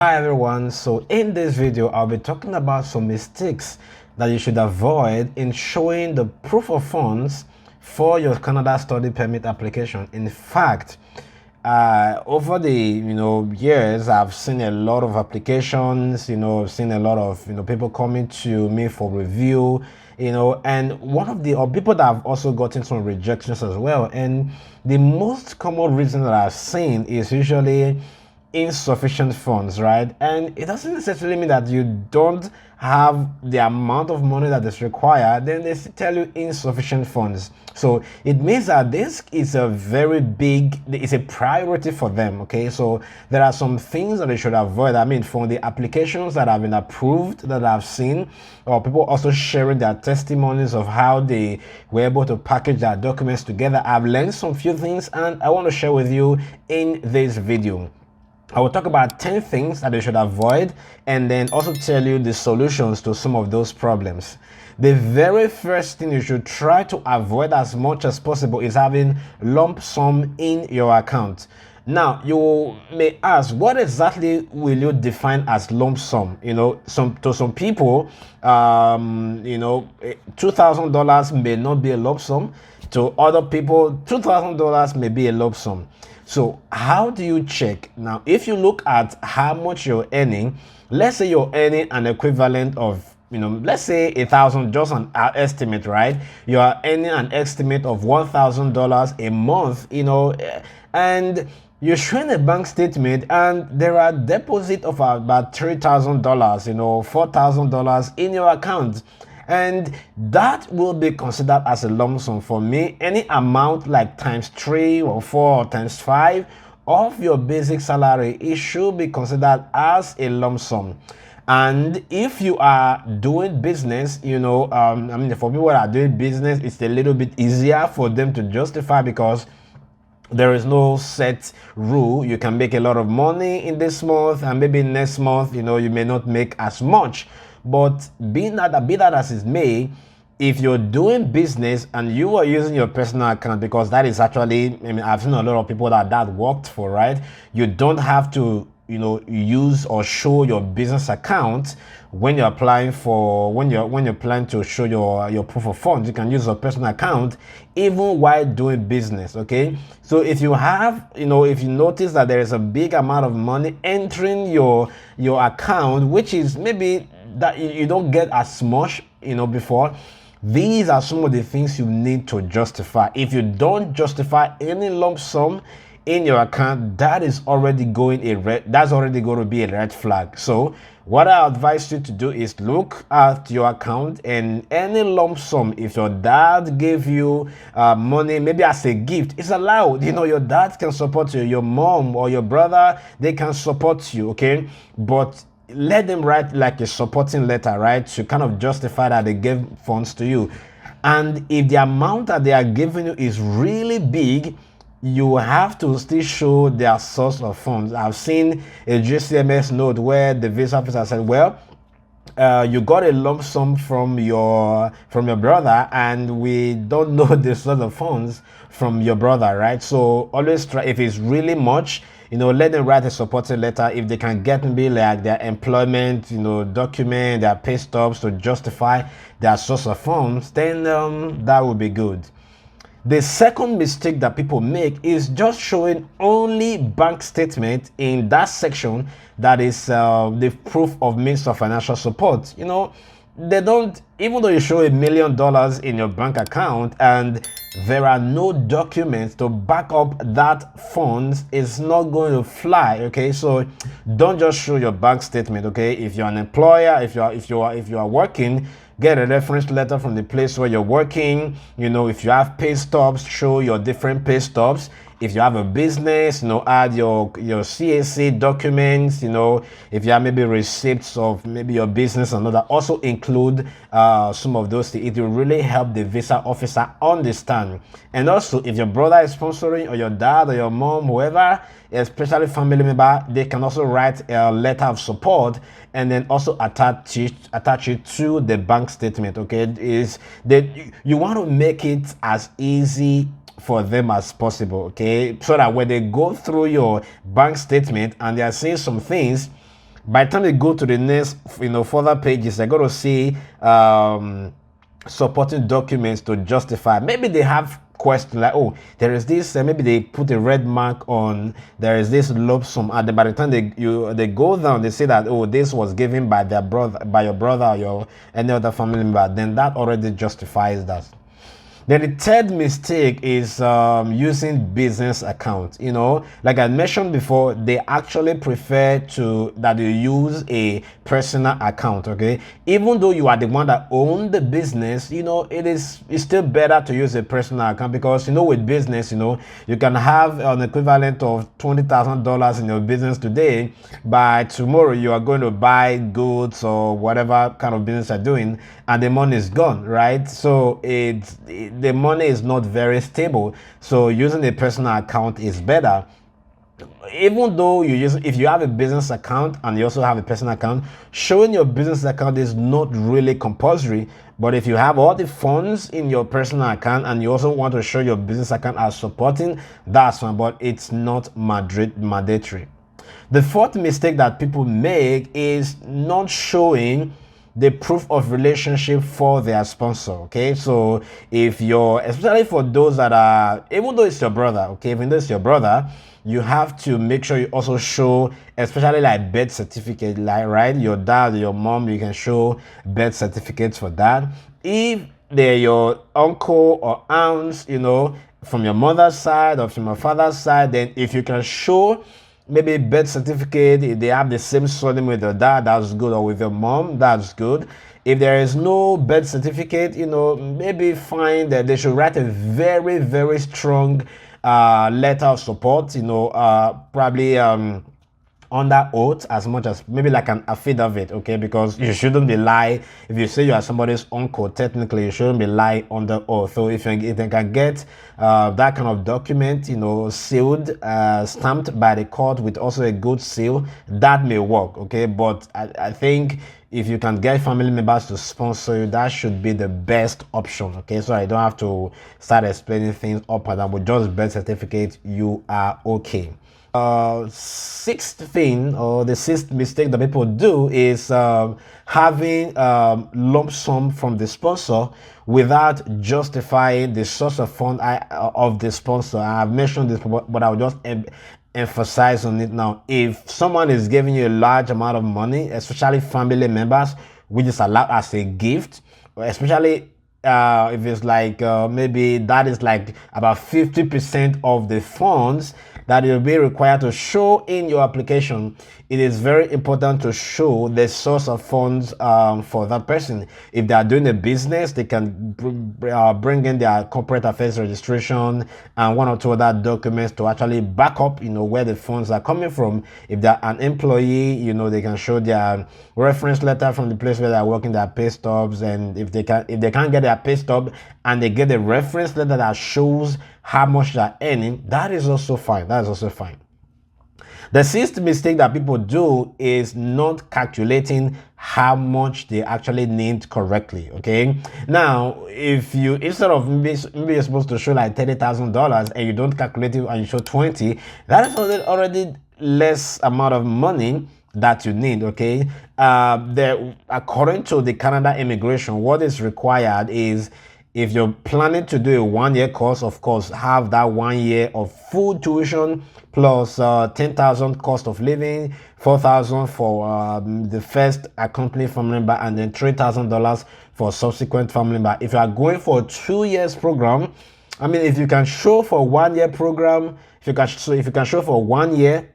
Hi everyone, so in this video I'll be talking about some mistakes that you should avoid in showing the proof of funds for your Canada study permit application. In fact, over the years I've seen a lot of applications, seen a lot of people coming to me for review, and one of the people that have also gotten some rejections as well. And the most common reason that I've seen is usually insufficient funds, right? And it doesn't necessarily mean that you don't have the amount of money that is required. Then they tell you insufficient funds, so it means that this is a very big, it's a priority for them. Okay, so there are some things that they should avoid. I mean, from the applications that have been approved that I've seen, or people also sharing their testimonies of how they were able to package their documents together, I've learned some few things and I want to share with you in this video. I will talk about 10 things that you should avoid and then also tell you the solutions to some of those problems. The very first thing you should try to avoid as much as possible is having lump sum in your account. Now, you may ask, what exactly will you define as lump sum? To some people, $2,000 may not be a lump sum. To other people, $2,000 may be a lump sum. So how do you check? Now, if you look at how much you're earning, let's say you're earning an equivalent of, let's say 1,000, just an estimate, right? You are earning an estimate of $1,000 a month, and you're showing a bank statement and there are deposits of about $3,000, $4,000 in your account. And that will be considered as a lump sum. For me, any amount like times 3 or 4 or times 5 of your basic salary, it should be considered as a lump sum. And if you are doing business, for people that are doing business, it's a little bit easier for them to justify because there is no set rule. You can make a lot of money in this month and maybe next month, you may not make as much. But be that as it may, if you're doing business and you are using your personal account, because that is actually, I've seen a lot of people that worked for, right? You don't have to, use or show your business account when you're applying for, when you're planning to show your proof of funds. You can use your personal account even while doing business. Okay, so if you have, if you notice that there is a big amount of money entering your account, which is maybe that you don't get as much before, these are some of the things you need to justify. If you don't justify any lump sum in your account, that is already going to be a red flag. So what I advise you to do is look at your account, and any lump sum, if your dad gave you money maybe as a gift, it's allowed. Your dad can support you, your mom or your brother, they can support you. Okay, but let them write like a supporting letter, right, to kind of justify that they gave funds to you. And if the amount that they are giving you is really big, you have to still show their source of funds. I've seen a GCMS note where the visa officer said, well, you got a lump sum from your brother and we don't know the source of funds from your brother, right? So always try, if it's really much, let them write a supporting letter. If they can get maybe like their employment, document, their pay stubs to justify their source of funds, then that would be good. The second mistake that people make is just showing only bank statement in that section that is the proof of means of financial support. They don't, even though you show $1 million in your bank account and there are no documents to back up that funds, it's not going to fly. Okay, so don't just show your bank statement. Okay, if you're an employer, if you are working, get a reference letter from the place where you're working. If you have pay stubs, show your different pay stubs. If you have a business, add your CAC documents. If you have maybe receipts of maybe your business and all that, also include some of those things. It will really help the visa officer understand. And also, if your brother is sponsoring, or your dad or your mom, whoever, especially family member, they can also write a letter of support and then also attach it to the bank statement. Okay, you want to make it as easy for them as possible, okay? So that when they go through your bank statement and they are seeing some things, By the time they go to the next, further pages, they're going to see supporting documents to justify. Maybe they have questions like, oh, there is this, maybe they put a red mark on, there is this lump sum, and by the time they go down, they say that, oh, this was given by their brother, by your brother, or your any other family member, then that already justifies that. Then the third mistake is using business account. Like I mentioned before, they actually prefer that you use a personal account. Okay, even though you are the one that own the business, it's still better to use a personal account, because with business, you can have an equivalent of $20,000 in your business today. By tomorrow, you are going to buy goods or whatever kind of business you're doing, and the money is gone, right? So the money is not very stable. So using a personal account is better. Even though if you have a business account and you also have a personal account, showing your business account is not really compulsory. But if you have all the funds in your personal account and you also want to show your business account as supporting, that's fine, but it's not mandatory. The fourth mistake that people make is not showing the proof of relationship for their sponsor. Okay, so especially for those that are, even though it's your brother, okay, even though it's your brother, you have to make sure you also show, especially like birth certificate, like, right, your dad, your mom, you can show birth certificates for that. If they're your uncle or aunts, from your mother's side or from your father's side, then if you can show maybe birth certificate, if they have the same surname with your dad, that's good, or with your mom, that's good. If there is no birth certificate, maybe find that they should write a very, very strong letter of support, probably under oath, as much as maybe like an affidavit, okay? Because you shouldn't be lying. If you say you are somebody's uncle, technically you shouldn't be lying under oath. So if they can get that kind of document, sealed, stamped by the court with also a good seal, that may work, okay? But I think if you can get family members to sponsor you, that should be the best option, okay? So I don't have to start explaining things up and down. With just birth certificate, you are okay. Sixth thing, or the sixth mistake that people do, is having lump sum from the sponsor without justifying the source of fund of the sponsor. I've mentioned this, but I'll just emphasize on it now. If someone is giving you a large amount of money, especially family members, which is allowed as a gift, especially if it's like maybe that is like about 50% of the funds that you'll be required to show in your application, it is very important to show the source of funds for that person. If they are doing a business, they can bring in their corporate affairs registration and one or two other documents to actually back up, where the funds are coming from. If they're an employee, they can show their reference letter from the place where they're working, their pay stubs, and if they can't get their pay stub and they get a reference letter that shows how much they're earning, that is also fine. That is also fine. The sixth mistake that people do is not calculating how much they actually need correctly. Okay, now if you, instead of maybe you're supposed to show like $30,000 and you don't calculate it and you show 20, that is already less amount of money that you need. Okay, according to the Canada immigration, what is required is, if you're planning to do a 1-year course, of course, have that 1 year of full tuition plus $10,000 cost of living, $4,000 for the first accompanying family member, and then $3,000 for subsequent family member. If you are going for a 2 years program, I mean, if you can show for 1 year program, if you can show for 1 year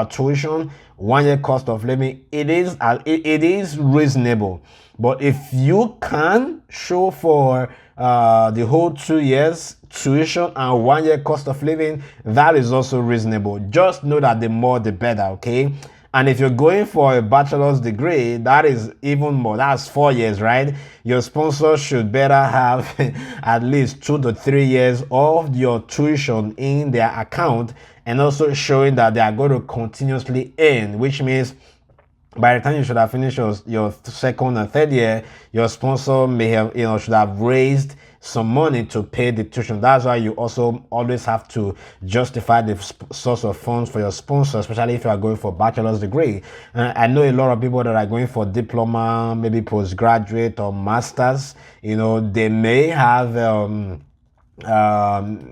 tuition, 1 year cost of living, it is reasonable. But if you can show for the whole 2 years tuition and 1 year cost of living, that is also reasonable. Just know that the more the better, okay? And if you're going for a bachelor's degree, that is even more. That's 4 years, right? Your sponsor should better have at least 2 to 3 years of your tuition in their account, and also showing that they are going to continuously earn, which means by the time you should have finished your second and third year, your sponsor may have, should have raised some money to pay the tuition. That's why you also always have to justify the source of funds for your sponsor, especially if you are going for bachelor's degree. I know a lot of people that are going for diploma, maybe postgraduate or masters. They may have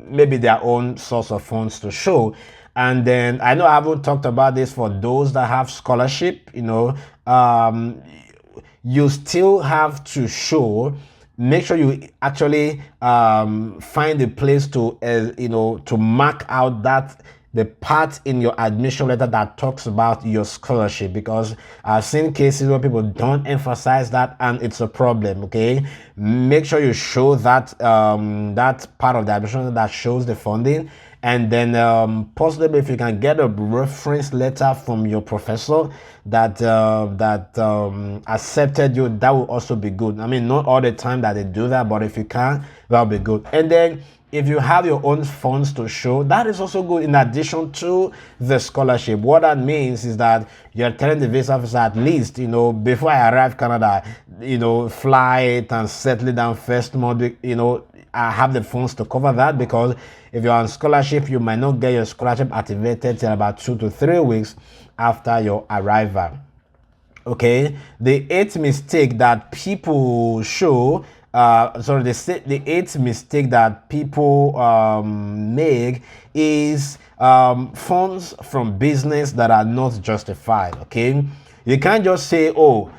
maybe their own source of funds to show. And then I know I haven't talked about this for those that have scholarship. You still have to show. Make sure you actually find a place to to mark out that the part in your admission letter that talks about your scholarship, because I've seen cases where people don't emphasize that and it's a problem. Okay, make sure you show that that part of the admission letter that shows the funding. And then possibly if you can get a reference letter from your professor that accepted you, that will also be good. I mean, not all the time that they do that, but if you can, that'll be good. And then if you have your own funds to show, that is also good in addition to the scholarship. What that means is that you're telling the visa officer, at least, before I arrive Canada, flight and settle down first month, I have the funds to cover that, because if you're on scholarship, you might not get your scholarship activated till about 2 to 3 weeks after your arrival. Okay, the eighth mistake that people show, the eighth mistake that people make is funds from business that are not justified. Okay, you can't just say, oh,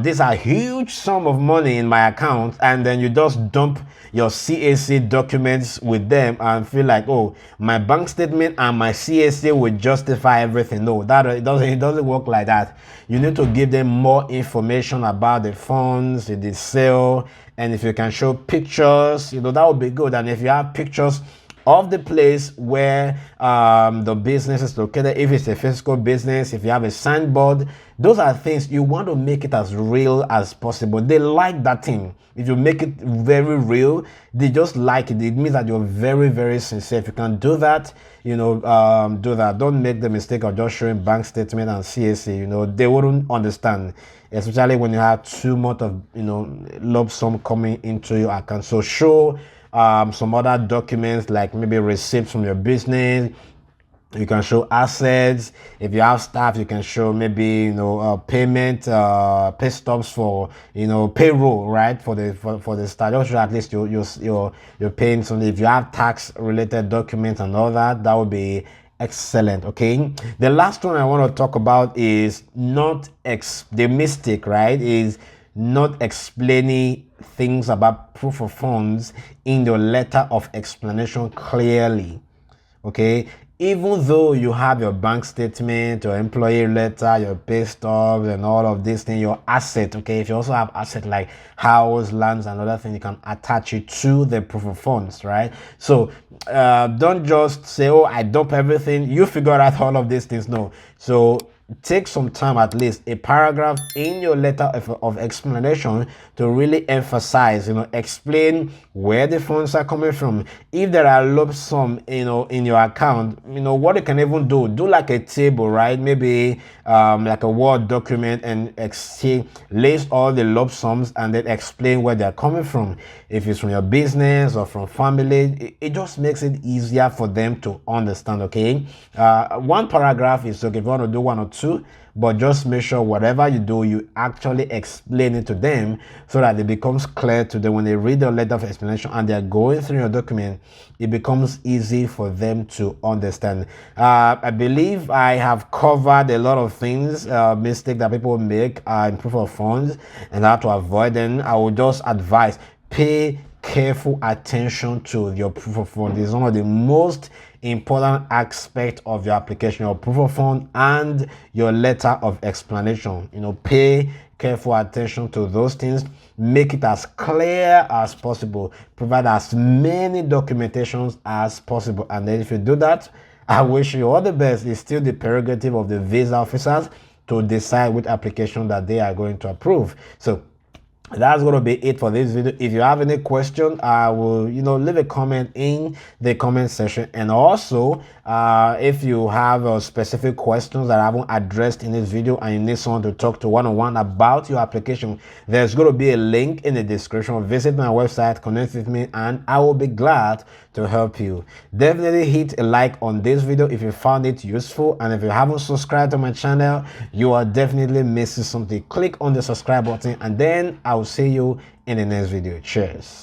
these are huge sum of money in my account, and then you just dump your CAC documents with them and feel like, oh, my bank statement and my CAC will justify everything. No, it doesn't work like that. You need to give them more information about the funds, the sale, and if you can show pictures, that would be good. And if you have pictures of the place where the business is located, if it's a physical business, if you have a signboard, those are things you want to make it as real as possible. They like that thing. If you make it very real, they just like it. It means that you're very, very sincere. If you can do that, do that. Don't make the mistake of just showing bank statement and CAC. They wouldn't understand, especially when you have too much of lump sum coming into your account. So show some other documents, like maybe receipts from your business. You can show assets. If you have staff, you can show maybe payment, pay stubs for payroll, right, for the staff. Just show at least you're paying something. If you have tax related documents and all that, that would be excellent. Okay, the last one I want to talk about is the mistake, right, is not explaining things about proof of funds in your letter of explanation clearly. Okay, even though you have your bank statement, your employee letter, your pay stubs, and all of these things, your asset. Okay, if you also have asset like house, lands, and other things, you can attach it to the proof of funds, right? So don't just say, oh, I dump everything, you figure out all of these things. No. So take some time, at least a paragraph in your letter of explanation, to really emphasize, explain where the funds are coming from. If there are lump sum, in your account, what you can even do like a table, right? Maybe like a Word document, and list all the lump sums and then explain where they're coming from. If it's from your business or from family, it just makes it easier for them to understand. Okay, one paragraph is okay if you want to do one or two, but just make sure whatever you do, you actually explain it to them, so that it becomes clear to them when they read the letter of explanation and they're going through your document. It becomes easy for them to understand. I believe I have covered a lot of things, mistake that people make in proof of funds, and how to avoid them. I would just advise, pay careful attention to your proof of fund. It's one of the most important aspect of your application, your proof of fund and your letter of explanation. Pay careful attention to those things. Make it as clear as possible. Provide as many documentations as possible. And then if you do that, I wish you all the best. It's still the prerogative of the visa officers to decide which application that they are going to approve. So That's going to be it for this video. If you have any question, I will leave a comment in the comment section. And also if you have specific questions that I haven't addressed in this video and you need someone to talk to one-on-one about your application, there's going to be a link in the description. Visit my website, connect with me, and I will be glad to help you. Definitely hit a like on this video if you found it useful, and if you haven't subscribed to my channel, you are definitely missing something. Click on the subscribe button, and then I'll see you in the next video. Cheers.